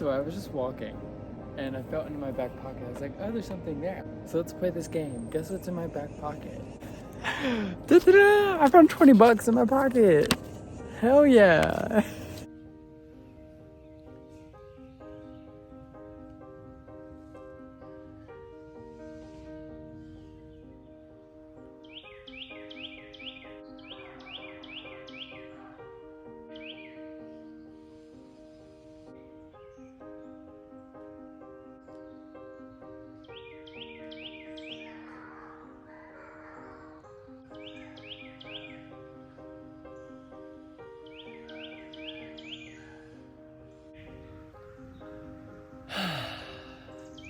So I was just walking and I felt in my back pocket. I was like, oh, there's something there. So let's play this game. Guess what's in my back pocket? Da-da-da! I found 20 bucks in my pocket. Hell yeah.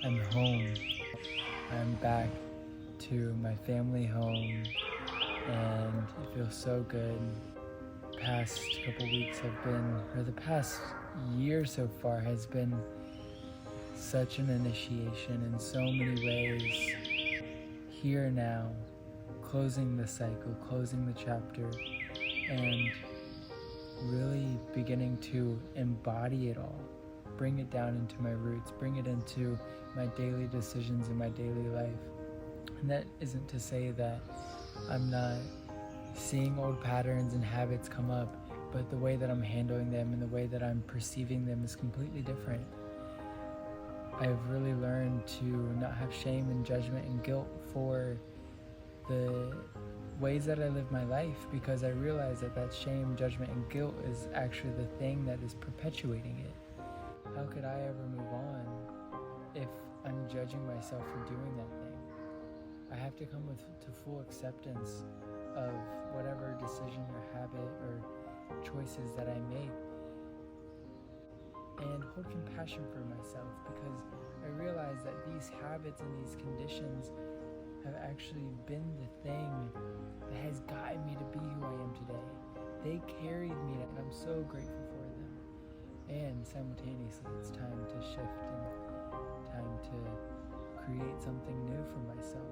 I'm home. I'm back to my family home and it feels so good. Past couple weeks have been, or the past year so far has been such an initiation in so many ways. Here now, closing the cycle, closing the chapter, and really beginning to embody it all. Bring it down into my roots, bring it into my daily decisions in my daily life. And that isn't to say that I'm not seeing old patterns and habits come up, but the way that I'm handling them and the way that I'm perceiving them is completely different. I've really learned to not have shame and judgment and guilt for the ways that I live my life, because I realize that shame, judgment, and guilt is actually the thing that is perpetuating it. How could I ever move on if I'm judging myself for doing that thing? I have to come to full acceptance of whatever decision or habit or choices that I make, and hold compassion for myself, because I realize that these habits and these conditions have actually been the thing that has gotten me to be who I am today. They carried me, and I'm so grateful for them. And simultaneously, it's time to shift and time to create something new for myself.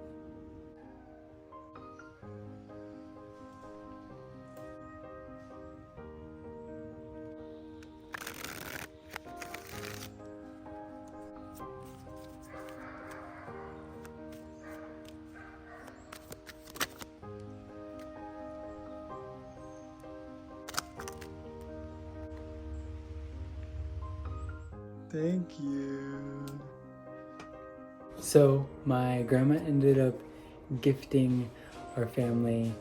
Thank you. So my grandma ended up gifting our family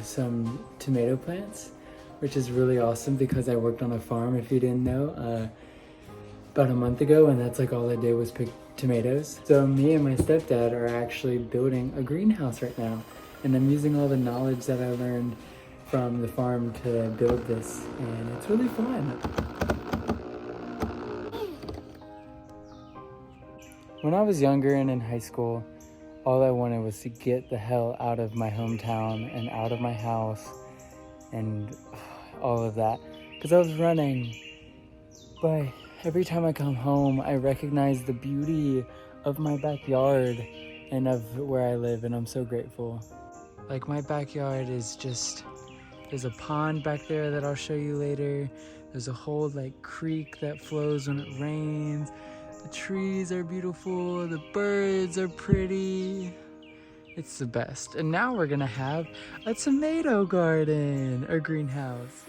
some tomato plants, which is really awesome because I worked on a farm, if you didn't know, about a month ago, and that's like all I did was pick tomatoes. So me and my stepdad are actually building a greenhouse right now, and I'm using all the knowledge that I learned from the farm to build this, and it's really fun. When I was younger and in high school, all I wanted was to get the hell out of my hometown and out of my house and all of that, because I was running. But every time I come home, I recognize the beauty of my backyard and of where I live, and I'm so grateful. Like, my backyard is just, there's a pond back there that I'll show you later. There's a whole like creek that flows when it rains. The trees are beautiful, the birds are pretty. It's the best. And now we're gonna have a tomato garden or greenhouse.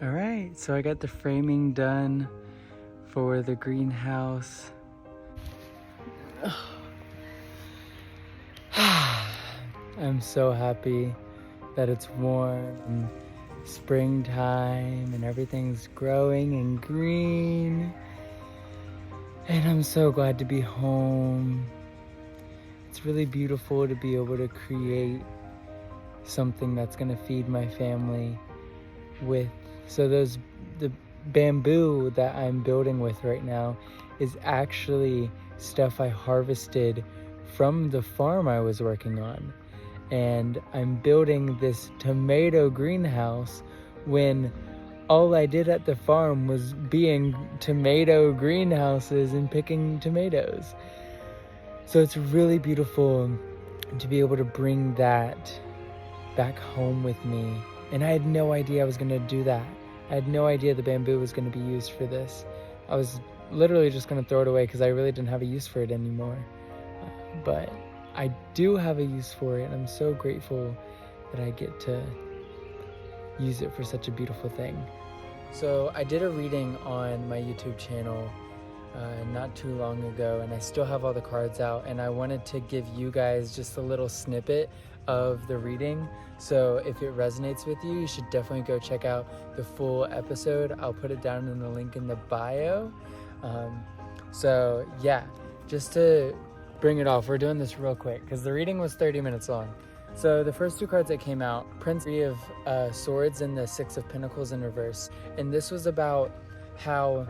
All right, so I got the framing done for the greenhouse. I'm so happy that it's warm and springtime and everything's growing and green. And I'm so glad to be home. It's really beautiful to be able to create something that's gonna feed my family with. So the bamboo that I'm building with right now is actually stuff I harvested from the farm I was working on. and I'm building this tomato greenhouse when all I did at the farm was being tomato greenhouses and picking tomatoes. So it's really beautiful to be able to bring that back home with me. And I had no idea I was going to do that. I had no idea the bamboo was going to be used for this. I was literally just going to throw it away because I really didn't have a use for it anymore. But I do have a use for it, and I'm so grateful that I get to use it for such a beautiful thing. So I did a reading on my YouTube channel not too long ago, and I still have all the cards out, and I wanted to give you guys just a little snippet of the reading. So if it resonates with you, you should definitely go check out the full episode. I'll put it down in the link in the bio. So yeah, just to bring it off, we're doing this real quick because the reading was 30 minutes long. So the first two cards that came out, Prince of Swords and the Six of Pentacles in reverse. And this was about how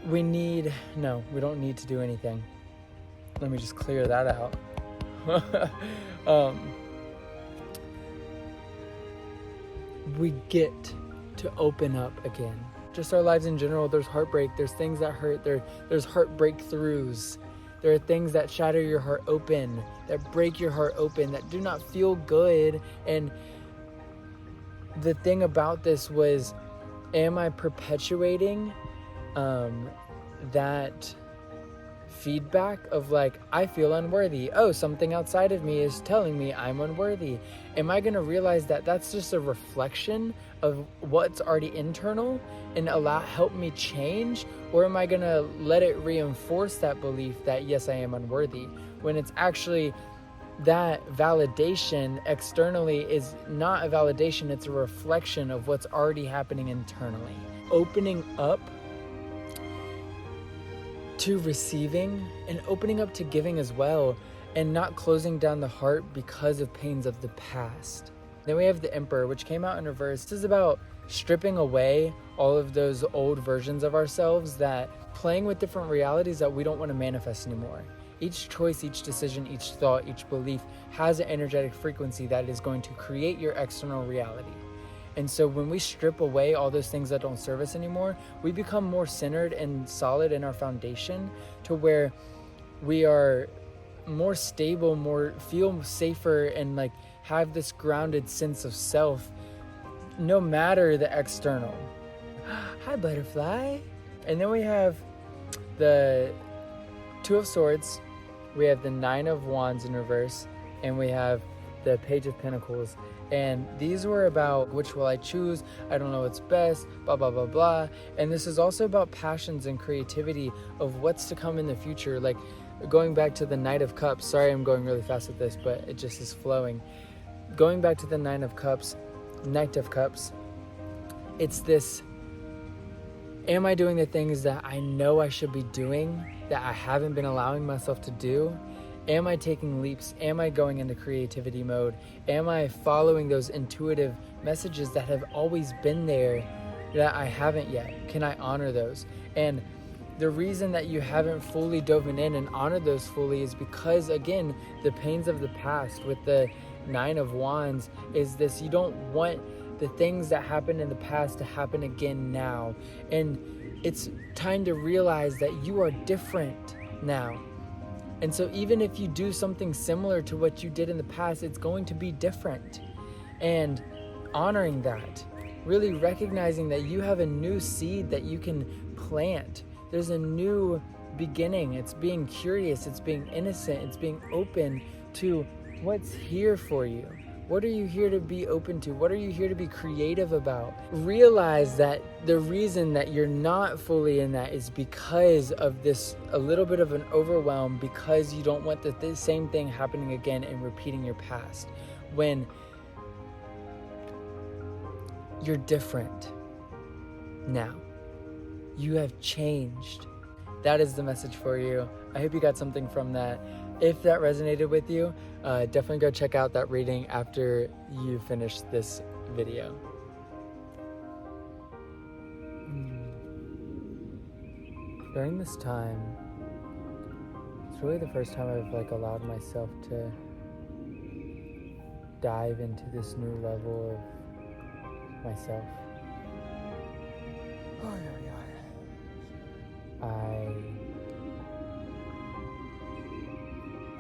we don't need to do anything. Let me just clear that out. We get to open up again. Just our lives in general, there's heartbreak, there's things that hurt, there's heartbreak throughs. There are things that shatter your heart open, that break your heart open, that do not feel good. And the thing about this was, am I perpetuating that feedback of like, I feel unworthy. Oh, something outside of me is telling me I'm unworthy. Am I going to realize that that's just a reflection of what's already internal and help me change? Or am I going to let it reinforce that belief that yes, I am unworthy, when it's actually that validation externally is not a validation, it's a reflection of what's already happening internally. Opening up to receiving and opening up to giving as well, and not closing down the heart because of pains of the past. Then we have the Emperor, which came out in reverse. This is about stripping away all of those old versions of ourselves, that playing with different realities that we don't want to manifest anymore. Each choice, each decision, each thought, each belief has an energetic frequency that is going to create your external reality. And so when we strip away all those things that don't serve us anymore, we become more centered and solid in our foundation, to where we are more stable, feel safer, and like have this grounded sense of self, no matter the external. Hi, butterfly. And then we have the Two of Swords, we have the Nine of Wands in reverse, and we have the Page of Pentacles. And these were about, which will I choose? I don't know what's best, blah, blah, blah, blah. And this is also about passions and creativity of what's to come in the future. Like going back to the Knight of Cups. Sorry, I'm going really fast with this, but it just is flowing. Going back to the Knight of Cups, it's this, am I doing the things that I know I should be doing that I haven't been allowing myself to do? Am I taking leaps? Am I going into creativity mode? Am I following those intuitive messages that have always been there that I haven't yet? Can I honor those? And the reason that you haven't fully dove in and honored those fully is because, again, the pains of the past with the Nine of Wands is this: you don't want the things that happened in the past to happen again now. And it's time to realize that you are different now. And so even if you do something similar to what you did in the past, it's going to be different. And honoring that, really recognizing that you have a new seed that you can plant. There's a new beginning. It's being curious, it's being innocent, it's being open to what's here for you. What are you here to be open to? What are you here to be creative about? Realize that the reason that you're not fully in that is because of this, a little bit of an overwhelm, because you don't want the same thing happening again and repeating your past. When you're different now. You have changed. That is the message for you. I hope you got something from that. If that resonated with you, definitely go check out that reading after you finish this video. During this time, It's really the first time I've like allowed myself to dive into this new level of myself. I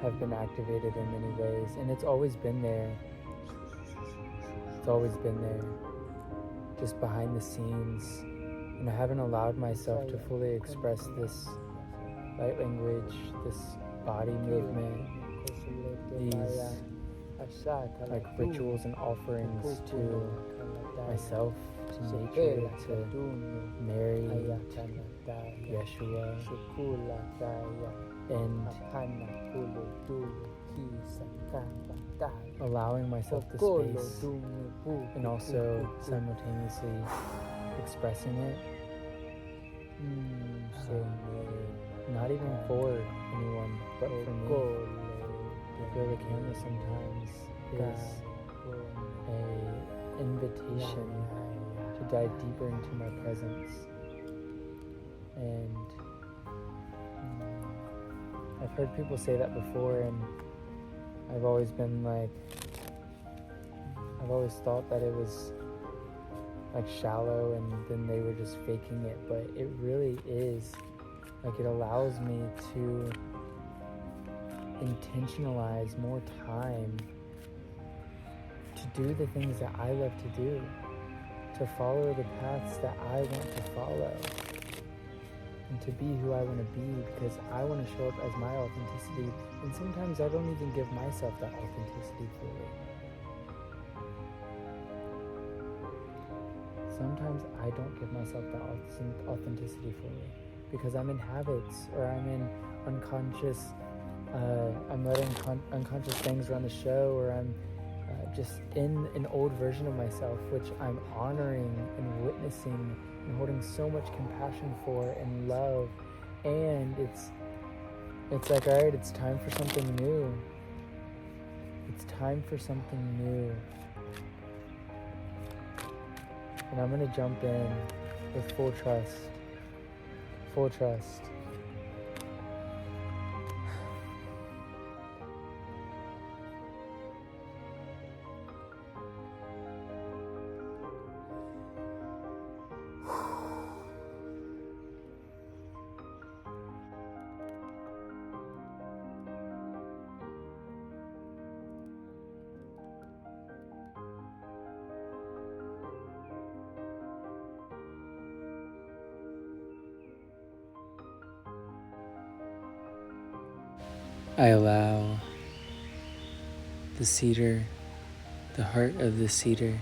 have been activated in many ways, and it's always been there. It's always been there, just behind the scenes. And I haven't allowed myself to fully express this light language, this body movement, these like rituals and offerings to myself, to nature, to Mary, to Yeshua, and allowing myself the space and also simultaneously expressing it, not even for anyone but for me. I feel the camera sometimes is an invitation to dive deeper into my presence. And I've heard people say that before, and I've always been like, I've always thought that it was like shallow and then they were just faking it, but it really is. Like, it allows me to intentionalize more time to do the things that I love to do, to follow the paths that I want to follow, and to be who I want to be, because I want to show up as my authenticity. And sometimes I don't even give myself that authenticity fully. Sometimes I don't give myself that authenticity fully because I'm in habits, or I'm in unconscious, I'm letting unconscious things run the show, or I'm just in an old version of myself, which I'm honoring and witnessing and holding so much compassion for and love. And it's like, all right, it's time for something new. It's time for something new. And I'm going to jump in with full trust. Full trust. I allow the cedar, the heart of the cedar,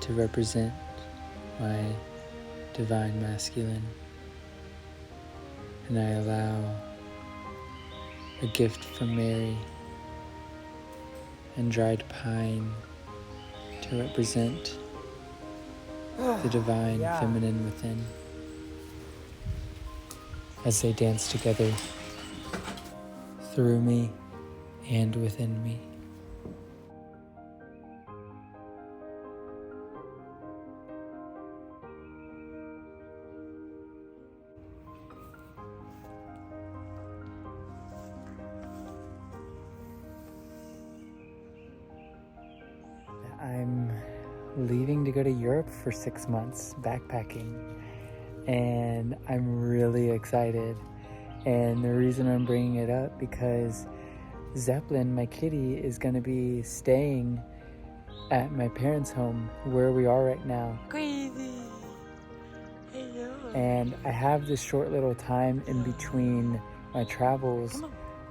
to represent my divine masculine. And I allow a gift from Mary and dried pine to represent the divine feminine within, as they dance together through me and within me. I'm leaving to go to Europe for 6 months, backpacking, and I'm really excited. And the reason I'm bringing it up, because Zeppelin, my kitty, is going to be staying at my parents' home where we are right now. Crazy. Hello. And I have this short little time in between my travels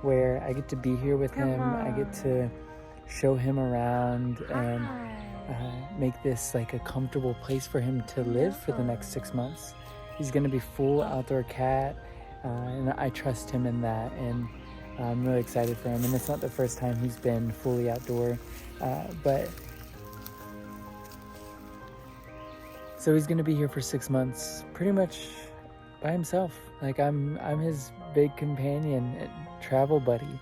where I get to be here with him. I get to show him around and make this like a comfortable place for him to live for the next 6 months. He's going to be full outdoor cat, and I trust him in that, and I'm really excited for him. And it's not the first time he's been fully outdoor, but so he's going to be here for 6 months pretty much by himself. Like, I'm his big companion, travel buddy,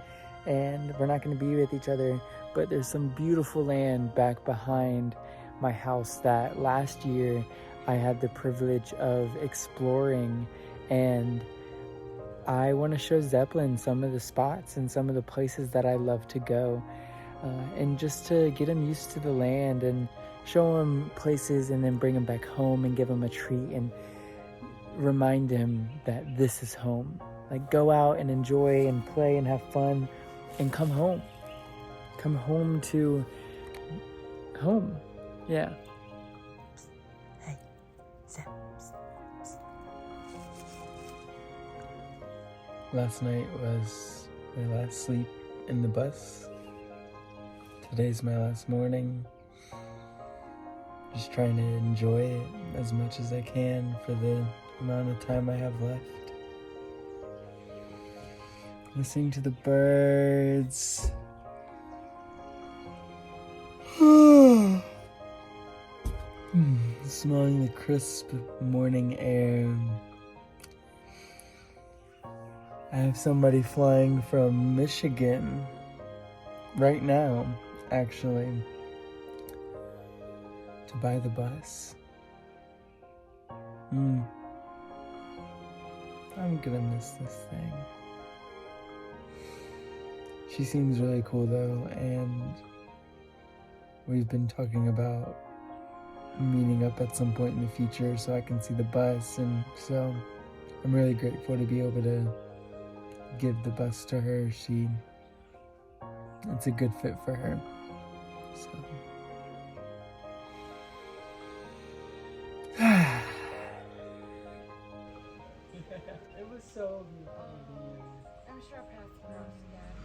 and we're not going to be with each other. But there's some beautiful land back behind my house that last year I had the privilege of exploring and I want to show Zeppelin some of the spots and some of the places that I love to go, and just to get him used to the land and show him places and then bring him back home and give him a treat and remind him that this is home. Like, go out and enjoy and play and have fun and come home. Come home to home. Yeah. Hey, Zep. Last night was my last sleep in the bus. Today's my last morning. Just trying to enjoy it as much as I can for the amount of time I have left. Listening to the birds. Smelling the crisp morning air. I have somebody flying from Michigan right now, actually, to buy the bus. I'm gonna miss this thing. She seems really cool though, and we've been talking about meeting up at some point in the future so I can see the bus, and so I'm really grateful to be able to give the bus to her. It's a good fit for her. So it was so beautiful. I'm sure our paths crossed again.